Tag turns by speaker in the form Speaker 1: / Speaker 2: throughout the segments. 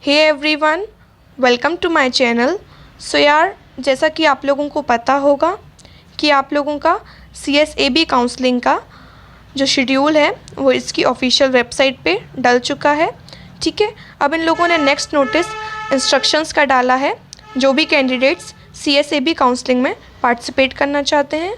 Speaker 1: Hey everyone, welcome to my channel. So यार, जैसा कि आप लोगों को पता होगा कि आप लोगों का CSAB काउंसलिंग का जो शेड्यूल है वो इसकी ऑफिशियल वेबसाइट पे डल चुका है। ठीक है, अब इन लोगों ने नेक्स्ट नोटिस इंस्ट्रक्शंस का डाला है जो भी कैंडिडेट्स CSAB काउंसलिंग में पार्टिसिपेट करना चाहते हैं।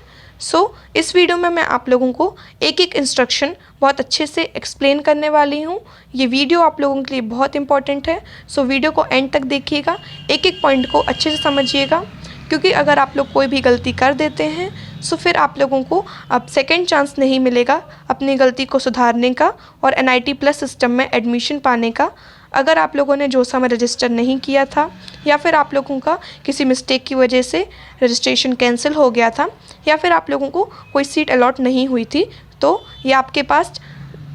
Speaker 1: इस वीडियो में मैं आप लोगों को एक एक इंस्ट्रक्शन बहुत अच्छे से एक्सप्लेन करने वाली हूँ। ये वीडियो आप लोगों के लिए बहुत इंपॉर्टेंट है। वीडियो को एंड तक देखिएगा, एक एक पॉइंट को अच्छे से समझिएगा, क्योंकि अगर आप लोग कोई भी गलती कर देते हैं फिर आप लोगों को अब सेकेंड चांस नहीं मिलेगा अपनी गलती को सुधारने का और NIT प्लस सिस्टम में एडमिशन पाने का। अगर आप लोगों ने जोसा में रजिस्टर नहीं किया था या फिर आप लोगों का किसी मिस्टेक की वजह से रजिस्ट्रेशन कैंसिल हो गया था या फिर आप लोगों को कोई सीट अलॉट नहीं हुई थी, तो ये आपके पास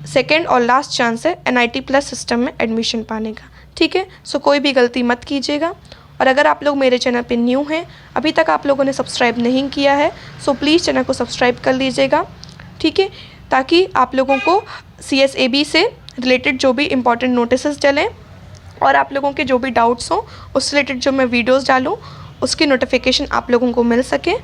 Speaker 1: सेकेंड और लास्ट चांस है NIT प्लस सिस्टम में एडमिशन पाने का। ठीक है, कोई भी गलती मत कीजिएगा। और अगर आप लोग मेरे चैनल पे न्यू हैं, अभी तक आप लोगों ने सब्सक्राइब नहीं किया है, प्लीज़ चैनल को सब्सक्राइब कर लीजिएगा। ठीक है, ताकि आप लोगों को CSAB से रिलेटेड जो भी इम्पॉर्टेंट नोटिसेस डलें और आप लोगों के जो भी डाउट्स हों उससे रिलेटेड जो मैं वीडियोस डालूं उसकी नोटिफिकेशन आप लोगों को मिल सके।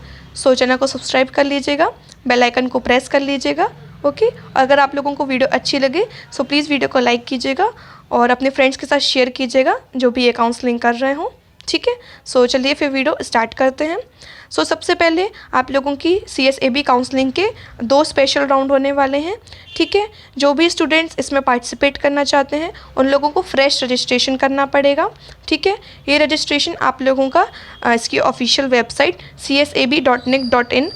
Speaker 1: चैनल को सब्सक्राइब कर लीजिएगा, बेल आइकन को प्रेस कर लीजिएगा। ओके, अगर आप लोगों को वीडियो अच्छी लगे प्लीज़ वीडियो को लाइक कीजिएगा और अपने फ्रेंड्स के साथ शेयर कीजिएगा जो भी ये काउंसलिंग कर रहे हों। ठीक है, चलिए फिर वीडियो स्टार्ट करते हैं। सबसे पहले आप लोगों की CSAB काउंसलिंग के 2 स्पेशल राउंड होने वाले हैं। ठीक है, जो भी स्टूडेंट्स इसमें पार्टिसिपेट करना चाहते हैं उन लोगों को फ्रेश रजिस्ट्रेशन करना पड़ेगा। ठीक है, ये रजिस्ट्रेशन आप लोगों का इसकी ऑफिशियल वेबसाइट csab.nic.in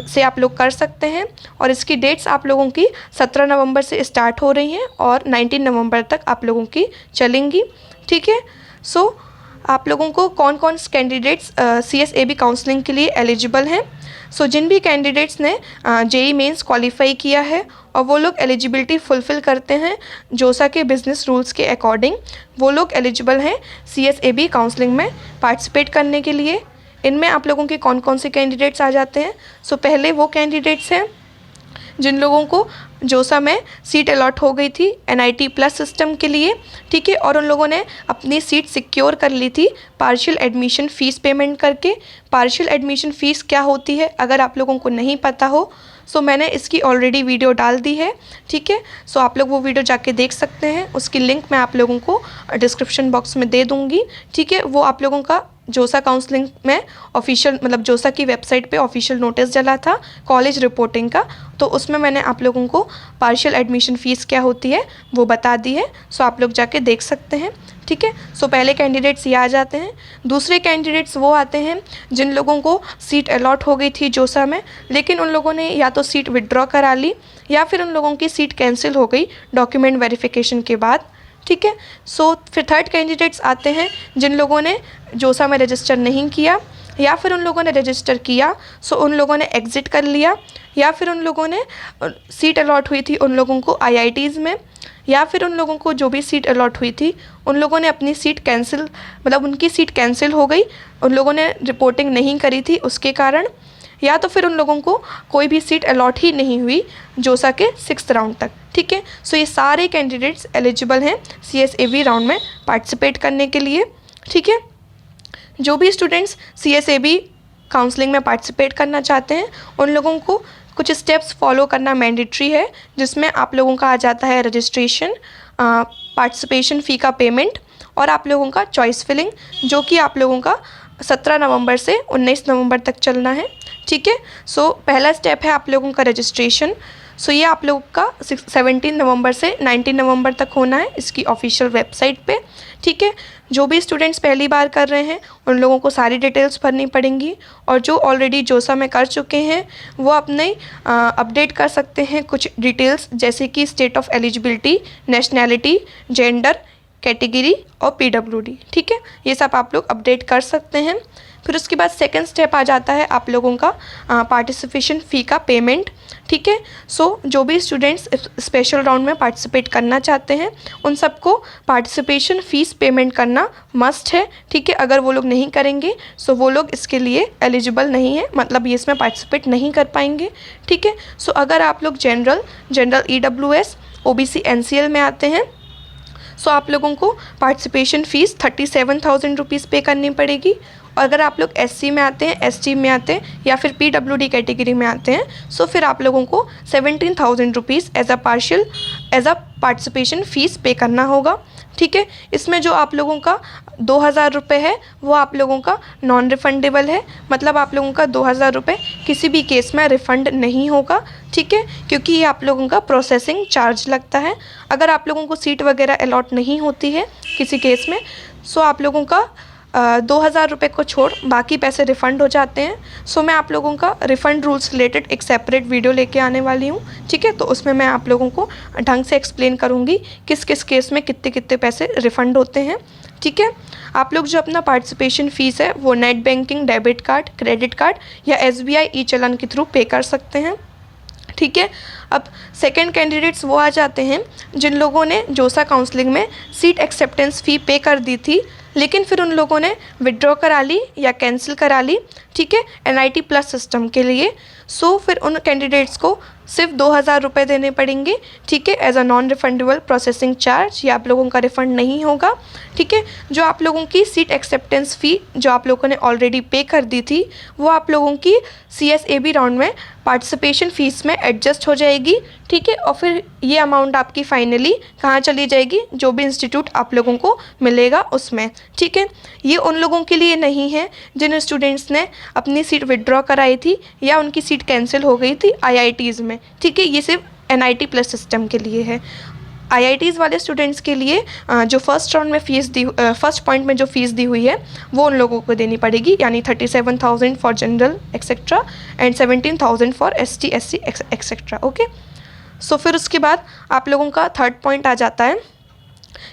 Speaker 1: से आप लोग कर सकते हैं और इसकी डेट्स आप लोगों की 17 नवंबर से स्टार्ट हो रही हैं और 19 नवंबर तक आप लोगों की चलेंगी। ठीक है, आप लोगों को कौन कौन कैंडिडेट्स CSAB काउंसलिंग के लिए एलिजिबल हैं। जिन भी कैंडिडेट्स ने JEE मेंस क्वालिफाई किया है और वो लोग एलिजिबिलिटी फुलफ़िल करते हैं जोसा के बिज़नेस रूल्स के अकॉर्डिंग, वो लोग एलिजिबल हैं CSAB काउंसलिंग में पार्टिसिपेट करने के लिए। इनमें आप लोगों के कौन कौन से कैंडिडेट्स आ जाते हैं। पहले वो कैंडिडेट्स हैं जिन लोगों को जोसा में सीट अलॉट हो गई थी NIT प्लस सिस्टम के लिए। ठीक है, और उन लोगों ने अपनी सीट सिक्योर कर ली थी पार्शियल एडमिशन फ़ीस पेमेंट करके। पार्शियल एडमिशन फ़ीस क्या होती है अगर आप लोगों को नहीं पता हो मैंने इसकी ऑलरेडी वीडियो डाल दी है। ठीक है, आप लोग वो वीडियो जाके देख सकते हैं, उसकी लिंक मैं आप लोगों को डिस्क्रिप्शन बॉक्स में दे दूँगी। ठीक है, वो आप लोगों का जोसा काउंसलिंग में ऑफिशियल मतलब जोसा की वेबसाइट पे ऑफिशियल नोटिस डला था कॉलेज रिपोर्टिंग का, तो उसमें मैंने आप लोगों को पार्शियल एडमिशन फ़ीस क्या होती है वो बता दी है। आप लोग जाके देख सकते हैं। ठीक है, पहले कैंडिडेट्स ये आ जाते हैं। दूसरे कैंडिडेट्स वो आते हैं जिन लोगों को सीट अलॉट हो गई थी जोसा में, लेकिन उन लोगों ने या तो सीट विड्रॉ करा ली या फिर उन लोगों की सीट कैंसिल हो गई डॉक्यूमेंट वेरिफिकेशन के बाद। ठीक है, फिर थर्ड कैंडिडेट्स आते हैं जिन लोगों ने जोसा में रजिस्टर नहीं किया या फिर उन लोगों ने रजिस्टर किया उन लोगों ने एग्ज़िट कर लिया या फिर उन लोगों ने सीट अलॉट हुई थी उन लोगों को IITs में या फिर उन लोगों को जो भी सीट अलॉट हुई थी उन लोगों ने अपनी सीट कैंसिल मतलब उनकी सीट कैंसिल हो गई, उन लोगों ने रिपोर्टिंग नहीं करी थी उसके कारण, या तो फिर उन लोगों को कोई भी सीट अलॉट ही नहीं हुई जोसा के 6th राउंड तक। ठीक है, ये सारे कैंडिडेट्स एलिजिबल हैं CSAB राउंड में पार्टिसिपेट करने के लिए। ठीक है, जो भी स्टूडेंट्स CSAB काउंसलिंग में पार्टिसिपेट करना चाहते हैं उन लोगों को कुछ स्टेप्स फॉलो करना मैंडेटरी है, जिसमें आप लोगों का आ जाता है रजिस्ट्रेशन, पार्टिसिपेशन फ़ी का पेमेंट और आप लोगों का चॉइस फिलिंग, जो कि आप लोगों का 17 नवंबर से 19 नवंबर तक चलना है। ठीक है, पहला स्टेप है आप लोगों का रजिस्ट्रेशन। ये आप लोगों का 17 नवंबर से 19 नवंबर तक होना है इसकी ऑफिशियल वेबसाइट पे। ठीक है, जो भी स्टूडेंट्स पहली बार कर रहे हैं उन लोगों को सारी डिटेल्स भरनी पड़ेंगी और जो ऑलरेडी जोसा में कर चुके हैं वो अपने अपडेट कर सकते हैं कुछ डिटेल्स, जैसे कि state of eligibility, nationality, gender, category और PWD। ठीक है, ये सब आप लोग अपडेट कर सकते हैं। फिर उसके बाद सेकंड स्टेप आ जाता है आप लोगों का पार्टिसिपेशन फ़ी का पेमेंट। ठीक है, जो भी स्टूडेंट्स स्पेशल राउंड में पार्टिसिपेट करना चाहते हैं उन सबको पार्टिसिपेशन फ़ीस पेमेंट करना मस्ट है। ठीक है, अगर वो लोग नहीं करेंगे वो लोग इसके लिए एलिजिबल नहीं है, मतलब ये इसमें पार्टिसिपेट नहीं कर पाएंगे। ठीक है, अगर आप लोग जनरल EWS OBC NCL में आते हैं सो आप लोगों को पार्टिसिपेशन फ़ीस 37,000 रुपीज़ पे करनी पड़ेगी। और अगर आप लोग SC में आते हैं, ST में आते हैं या फिर PWD कैटेगरी में आते हैं, सो फिर आप लोगों को 17,000 rupees as a participation fee पे करना होगा। ठीक है, इसमें जो आप लोगों का 2,000 रुपये है वो आप लोगों का नॉन रिफंडेबल है, मतलब आप लोगों का 2,000 रुपये किसी भी केस में रिफ़ंड नहीं होगा। ठीक है, क्योंकि ये आप लोगों का प्रोसेसिंग चार्ज लगता है। अगर आप लोगों को सीट वगैरह अलॉट नहीं होती है किसी केस में, सो आप लोगों का 2,000 रुपये को छोड़ बाकी पैसे रिफ़ंड हो जाते हैं। सो मैं आप लोगों का रिफ़ंड रूल्स रिलेटेड एक सेपरेट वीडियो लेके आने वाली हूँ। ठीक है, तो उसमें मैं आप लोगों को ढंग से एक्सप्लेन करूँगी किस किस केस में कितने कितने पैसे रिफ़ंड होते हैं। ठीक है, आप लोग जो अपना पार्टिसिपेशन फ़ीस है वो net banking, debit card, credit card या SBI ई-चालान के थ्रू पे कर सकते हैं। ठीक है, अब सेकंड कैंडिडेट्स वो आ जाते हैं जिन लोगों ने जोसा काउंसलिंग में सीट एक्सेप्टेंस फ़ी पे कर दी थी, लेकिन फिर उन लोगों ने विड्रॉ करा ली या कैंसिल करा ली। ठीक है, NIT प्लस सिस्टम के लिए। सो फिर उन कैंडिडेट्स को सिर्फ 2,000 रुपये देने पड़ेंगे। ठीक है, as a non refundable processing charge, ये आप लोगों का रिफ़ंड नहीं होगा। ठीक है, जो आप लोगों की सीट एक्सेप्टेंस फ़ी जो आप लोगों ने ऑलरेडी पे कर दी थी वो आप लोगों की CSAB राउंड में पार्टिसिपेशन फ़ीस में एडजस्ट हो जाएगी। ठीक है, और फिर ये अमाउंट आपकी फाइनली कहाँ चली जाएगी, जो भी इंस्टीट्यूट आप लोगों को मिलेगा उसमें। ठीक है, ये उन लोगों के लिए नहीं है जिन स्टूडेंट्स ने अपनी सीट विड्रॉ कराई थी या उनकी सीट कैंसिल हो गई थी IITs में। ठीक है, ये सिर्फ NIT प्लस सिस्टम के लिए है। IITs वाले स्टूडेंट्स के लिए जो फर्स्ट राउंड में फर्स्ट पॉइंट में जो फ़ीस दी हुई है वो उन लोगों को देनी पड़ेगी, यानी 37,000 for general etcetera and 17,000 for ST SC etcetera. Okay, so फिर उसके बाद आप लोगों का थर्ड पॉइंट आ जाता है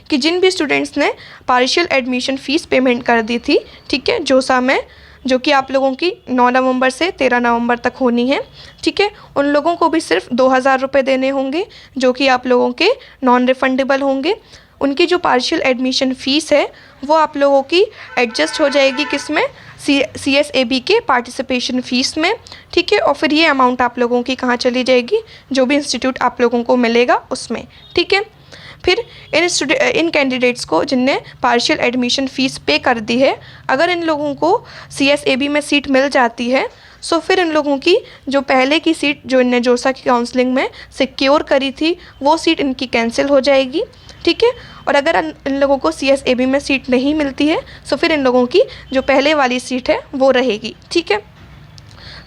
Speaker 1: कि जिन भी स्टूडेंट्स ने पार्शियल एडमिशन फ़ीस पेमेंट कर दी थी, ठीक है, जोसा में, जो कि आप लोगों की 9 नवंबर से 13 नवंबर तक होनी है। ठीक है, उन लोगों को भी सिर्फ 2,000 रुपये देने होंगे जो कि आप लोगों के नॉन रिफंडेबल होंगे। उनकी जो पार्शियल एडमिशन फ़ीस है वो आप लोगों की एडजस्ट हो जाएगी किस में, CSAB के पार्टिसिपेशन फ़ीस में। ठीक है, और फिर ये अमाउंट आप लोगों की कहाँ चली जाएगी, जो भी इंस्टीट्यूट आप लोगों को मिलेगा उसमें। ठीक है, फिर इन कैंडिडेट्स को जिनने पार्शियल एडमिशन फ़ीस पे कर दी है, अगर इन लोगों को CSAB में सीट मिल जाती है, सो फिर इन लोगों की जो पहले की सीट जो इनने जोसा की काउंसलिंग में सिक्योर करी थी वो सीट इनकी कैंसिल हो जाएगी। ठीक है, और अगर इन लोगों को CSAB में सीट नहीं मिलती है, सो फिर इन लोगों की जो पहले वाली सीट है वो रहेगी। ठीक है,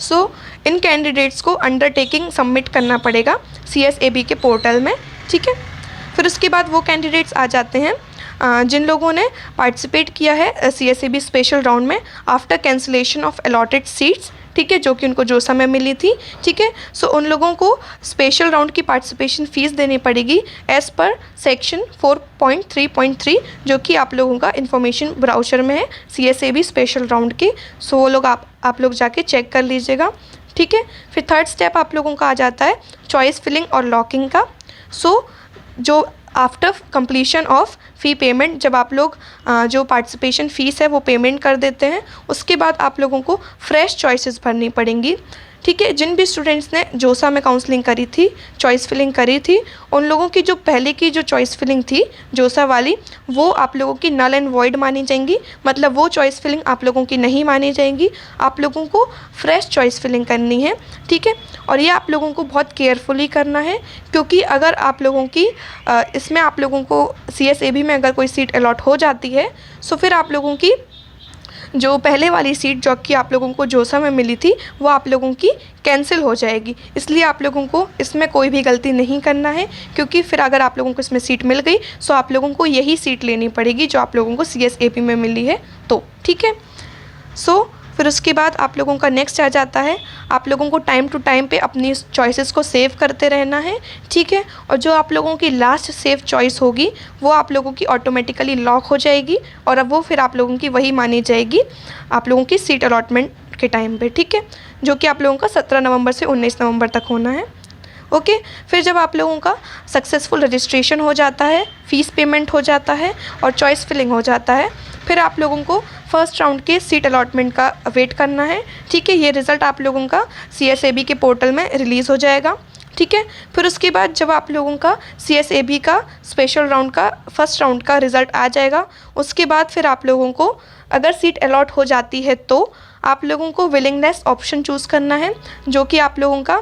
Speaker 1: सो इन कैंडिडेट्स को अंडरटेकिंग सबमिट करना पड़ेगा CSAB के पोर्टल में। ठीक है, फिर उसके बाद वो कैंडिडेट्स आ जाते हैं जिन लोगों ने पार्टिसिपेट किया है CSAB स्पेशल राउंड में after cancellation of allotted seats. ठीक है, जो कि उनको जोसा में मिली थी। ठीक है, सो उन लोगों को स्पेशल राउंड की पार्टिसिपेशन फ़ीस देनी पड़ेगी एज़ पर सेक्शन 4.3.3, जो कि आप लोगों का इन्फॉर्मेशन ब्राउचर में है CSAB स्पेशल राउंड के। सो वो लोग आप लोग जाके चेक कर लीजिएगा। ठीक है, फिर थर्ड स्टेप आप लोगों का आ जाता है चॉइस फिलिंग और लॉकिंग का। सो जो after completion of fee payment, जब आप लोग जो पार्टिसिपेशन फ़ीस है वो पेमेंट कर देते हैं, उसके बाद आप लोगों को फ्रेश चॉइसेस भरनी पड़ेंगी। ठीक है, जिन भी स्टूडेंट्स ने जोसा में काउंसलिंग करी थी, चॉइस फिलिंग करी थी, उन लोगों की जो पहले की जो चॉइस फिलिंग थी जोसा वाली, वो आप लोगों की नल एंड वॉइड मानी जाएंगी, मतलब वो चॉइस फिलिंग आप लोगों की नहीं मानी जाएंगी। आप लोगों को फ्रेश चॉइस फिलिंग करनी है। ठीक है, और ये आप लोगों को बहुत केयरफुली करना है, क्योंकि अगर आप लोगों की इसमें आप लोगों को CSAB में अगर कोई सीट अलॉट हो जाती है, सो फिर आप लोगों की जो पहले वाली सीट जो कि आप लोगों को जोसा में मिली थी वो आप लोगों की कैंसिल हो जाएगी। इसलिए आप लोगों को इसमें कोई भी गलती नहीं करना है, क्योंकि फिर अगर आप लोगों को इसमें सीट मिल गई, सो आप लोगों को यही सीट लेनी पड़ेगी जो आप लोगों को CSAB में मिली है। तो ठीक है, सो फिर उसके बाद आप लोगों का नेक्स्ट आ जाता है, आप लोगों को टाइम टू टाइम पे अपनी चॉइसेस को सेव करते रहना है। ठीक है, और जो आप लोगों की लास्ट सेव चॉइस होगी वो आप लोगों की ऑटोमेटिकली लॉक हो जाएगी, और अब वो फिर आप लोगों की वही मानी जाएगी आप लोगों की सीट अलॉटमेंट के टाइम पे। ठीक है, जो कि आप लोगों का 17 नवंबर से 19 नवंबर तक होना है। ओके, फिर जब आप लोगों का सक्सेसफुल रजिस्ट्रेशन हो जाता है, फ़ीस पेमेंट हो जाता है और चॉइस फिलिंग हो जाता है, फिर आप लोगों को फर्स्ट राउंड के सीट अलॉटमेंट का वेट करना है। ठीक है, ये रिज़ल्ट आप लोगों का CSAB के पोर्टल में रिलीज़ हो जाएगा। ठीक है। फिर उसके बाद जब आप लोगों का CSAB का स्पेशल राउंड का फर्स्ट राउंड का रिज़ल्ट आ जाएगा, उसके बाद फिर आप लोगों को अगर सीट अलॉट हो जाती है तो आप लोगों को विलिंगनेस ऑप्शन चूज़ करना है, जो कि आप लोगों का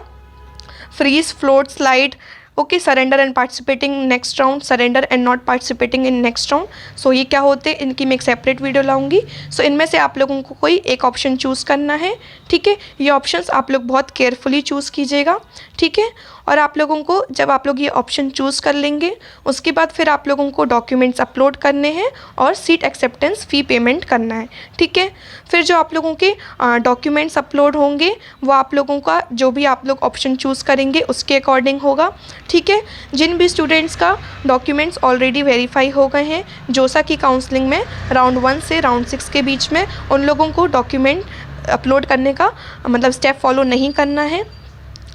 Speaker 1: freeze, float, slide, okay, surrender and participating next round, surrender and not participating in next round. So ये क्या होते हैं, इनकी मैं एक सेपरेट वीडियो लाऊंगी। सो इनमें से आप लोगों को कोई एक ऑप्शन चूज़ करना है, ठीक है। ये ऑप्शंस आप लोग बहुत केयरफुली चूज़ कीजिएगा, ठीक है। और आप लोगों को जब आप लोग ये ऑप्शन चूज़ कर लेंगे, उसके बाद फिर आप लोगों को डॉक्यूमेंट्स अपलोड करने हैं और सीट एक्सेप्टेंस फ़ी पेमेंट करना है, ठीक है। फिर जो आप लोगों के डॉक्यूमेंट्स अपलोड होंगे वो आप लोगों का जो भी आप लोग ऑप्शन चूज़ करेंगे उसके अकॉर्डिंग होगा, ठीक है। जिन भी स्टूडेंट्स का डॉक्यूमेंट्स ऑलरेडी वेरीफाई हो गए हैं जोसा की काउंसलिंग में राउंड 1 से राउंड 6 के बीच में, उन लोगों को डॉक्यूमेंट अपलोड करने का मतलब स्टेप फॉलो नहीं करना है,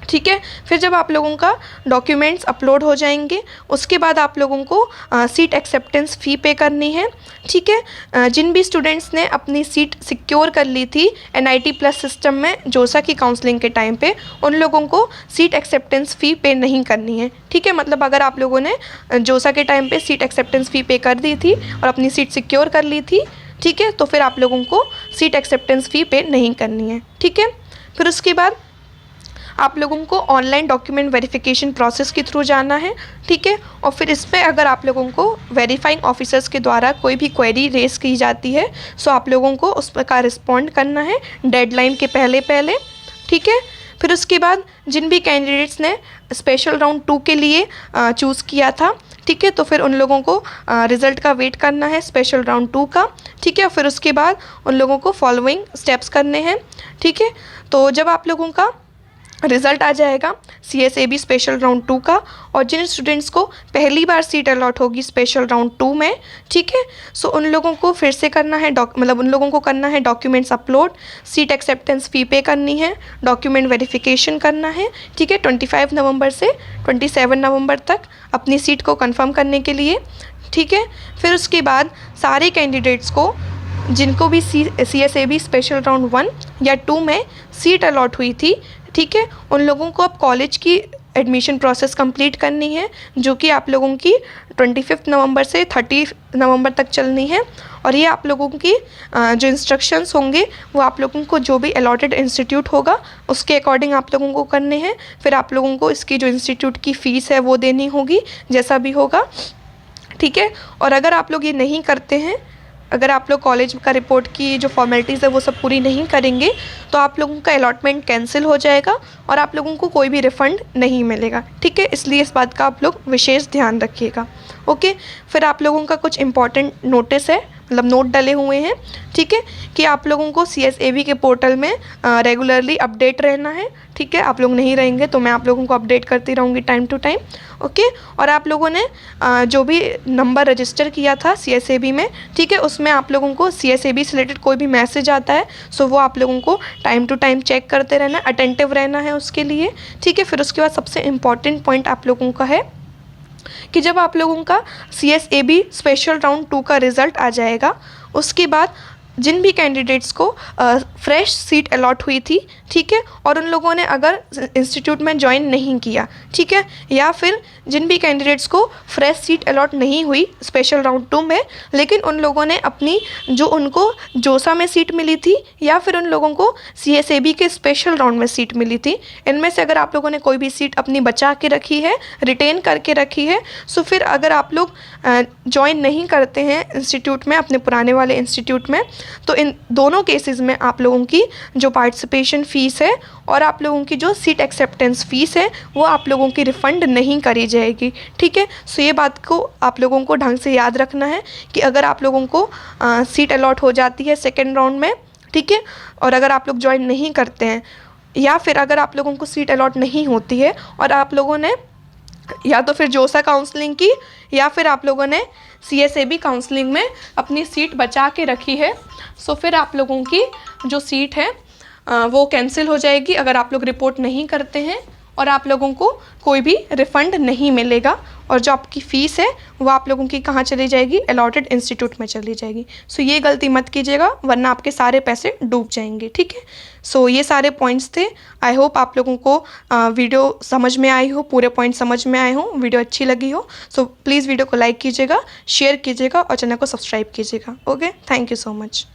Speaker 1: ठीक है। फिर जब आप लोगों का डॉक्यूमेंट्स अपलोड हो जाएंगे उसके बाद आप लोगों को सीट एक्सेप्टेंस फ़ी पे करनी है, ठीक है। जिन भी स्टूडेंट्स ने अपनी सीट सिक्योर कर ली थी NIT प्लस सिस्टम में जोसा की काउंसलिंग के टाइम पे, उन लोगों को सीट एक्सेप्टेंस फ़ी पे नहीं करनी है, ठीक है। मतलब अगर आप लोगों ने जोसा के टाइम पे सीट एक्सेप्टेंस फ़ी पे कर दी थी और अपनी सीट सिक्योर कर ली थी, ठीक है, तो फिर आप लोगों को सीट एक्सेप्टेंस फ़ी पे नहीं करनी है, ठीक है। फिर उसके बाद आप लोगों को ऑनलाइन डॉक्यूमेंट वेरिफिकेशन प्रोसेस के थ्रू जाना है, ठीक है। और फिर इसमें अगर आप लोगों को वेरीफाइंग ऑफिसर्स के द्वारा कोई भी क्वेरी रेस की जाती है सो आप लोगों को उस पर रिस्पॉन्ड करना है डेडलाइन के पहले, ठीक है। फिर उसके बाद जिन भी कैंडिडेट्स ने स्पेशल राउंड 2 के लिए चूज़ किया था, ठीक है, तो फिर उन लोगों को रिज़ल्ट का वेट करना है स्पेशल राउंड 2 का, ठीक है। फिर उसके बाद उन लोगों को फॉलोइंग स्टेप्स करने हैं, ठीक है। तो जब आप लोगों का रिज़ल्ट आ जाएगा CSAB स्पेशल राउंड 2 का और जिन स्टूडेंट्स को पहली बार सीट अलॉट होगी स्पेशल राउंड 2 में, ठीक है, सो उन लोगों को फिर से करना है मतलब उन लोगों को करना है डॉक्यूमेंट्स अपलोड, सीट एक्सेप्टेंस फ़ी पे करनी है, डॉक्यूमेंट वेरिफिकेशन करना है, ठीक है, 25 नवंबर से 27 नवंबर तक अपनी सीट को कंफर्म करने के लिए, ठीक है। फिर उसके बाद सारे कैंडिडेट्स को जिनको भी CSAB स्पेशल राउंड 1 या 2 में सीट अलॉट हुई थी, ठीक है, उन लोगों को अब कॉलेज की एडमिशन प्रोसेस कंप्लीट करनी है, जो कि आप लोगों की 25 नवंबर से 30 नवंबर तक चलनी है। और ये आप लोगों की जो इंस्ट्रक्शंस होंगे वो आप लोगों को जो भी अलॉटेड इंस्टीट्यूट होगा उसके अकॉर्डिंग आप लोगों को करने हैं। फिर आप लोगों को इसकी जो इंस्टीट्यूट की फ़ीस है वो देनी होगी जैसा भी होगा, ठीक है। और अगर आप लोग ये नहीं करते हैं, अगर आप लोग कॉलेज का रिपोर्ट की जो फॉर्मेलिटीज़ है वो सब पूरी नहीं करेंगे तो आप लोगों का अलॉटमेंट कैंसिल हो जाएगा और आप लोगों को कोई भी रिफ़ंड नहीं मिलेगा, ठीक है। इसलिए इस बात का आप लोग विशेष ध्यान रखिएगा, ओके। फिर आप लोगों का कुछ इंपॉर्टेंट नोटिस है, मतलब नोट डले हुए हैं, ठीक है, कि आप लोगों को CSAB के पोर्टल में रेगुलरली अपडेट रहना है, ठीक है। आप लोग नहीं रहेंगे तो मैं आप लोगों को अपडेट करती रहूँगी टाइम टू टाइम, ओके। और आप लोगों ने जो भी नंबर रजिस्टर किया था CSAB में, ठीक है, उसमें आप लोगों को CSAB से रिलेटेड कोई भी मैसेज आता है सो वो आप लोगों को टाइम टू टाइम चेक करते रहना है, अटेंटिव रहना है उसके लिए, ठीक है। फिर उसके बाद सबसे इम्पॉर्टेंट पॉइंट आप लोगों का है कि जब आप लोगों का CSAB स्पेशल राउंड 2 का रिज़ल्ट आ जाएगा उसके बाद जिन भी कैंडिडेट्स को फ्रेश सीट अलॉट हुई थी, ठीक है, और उन लोगों ने अगर इंस्टीट्यूट में ज्वाइन नहीं किया, ठीक है, या फिर जिन भी कैंडिडेट्स को फ्रेश सीट अलॉट नहीं हुई स्पेशल राउंड 2 में लेकिन उन लोगों ने अपनी जो उनको जोसा में सीट मिली थी या फिर उन लोगों को CSAB के स्पेशल राउंड में सीट मिली थी, इनमें से अगर आप लोगों ने कोई भी सीट अपनी बचा के रखी है, रिटेन करके रखी है, सो फिर अगर आप लोग ज्वाइन नहीं करते हैं इंस्टीट्यूट में, अपने पुराने वाले इंस्टीट्यूट में, तो इन दोनों केसेस में आप लोगों की जो पार्टिसिपेशन फ़ीस है और आप लोगों की जो सीट एक्सेप्टेंस फ़ीस है वो आप लोगों की रिफ़ंड नहीं करी जाएगी, ठीक है। सो ये बात को आप लोगों को ढंग से याद रखना है कि अगर आप लोगों को सीट अलॉट हो जाती है सेकेंड राउंड में, ठीक है, और अगर आप लोग ज्वाइन नहीं करते हैं या फिर अगर आप लोगों को सीट अलॉट नहीं होती है और आप लोगों ने या तो फिर जोसा काउंसलिंग की या फिर आप लोगों ने CSAB काउंसलिंग में अपनी सीट बचा के रखी है, सो फिर आप लोगों की जो सीट है वो कैंसिल हो जाएगी अगर आप लोग रिपोर्ट नहीं करते हैं और आप लोगों को कोई भी रिफ़ंड नहीं मिलेगा, और जो आपकी फ़ीस है वो आप लोगों की कहाँ चली जाएगी, अलॉटेड इंस्टीट्यूट में चली जाएगी। सो ये गलती मत कीजिएगा वरना आपके सारे पैसे डूब जाएंगे, ठीक है। सो ये सारे पॉइंट्स थे। आई होप आप लोगों को वीडियो समझ में आई हो, पूरे पॉइंट समझ में आए हो, वीडियो अच्छी लगी हो। सो प्लीज़ वीडियो को लाइक कीजिएगा, शेयर कीजिएगा और चैनल को सब्सक्राइब कीजिएगा। Okay, thank you so much.